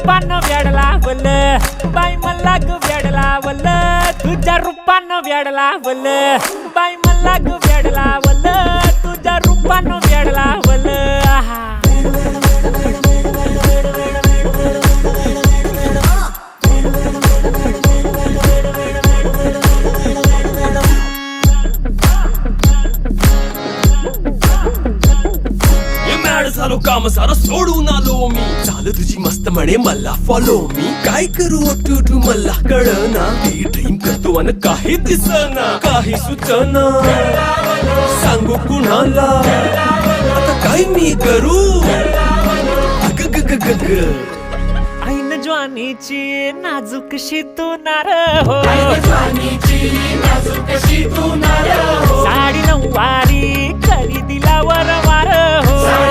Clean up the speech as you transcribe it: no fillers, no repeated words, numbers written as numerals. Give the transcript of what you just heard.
रूपानं वेड लावल बाई मला ग वेड लावल तुझ्या रूपानं वेड लावल बाई मला ग वेड लावल तुझ्या रूपानं वेड लावल झालो काम सारा सोडून आलो मी चाल तुझी मस्त म्हणे मला फॉलो मी काय करू टू मला कळना ती ड्रीम करतो आणि काही दिसना काही सुचना सांगू कुणाला आता काय मी करू अग ग ग ग ग ऐन ज्वानीची नाजूकशी तू नार हो साडी नऊवारी खरी दिलावर वार हो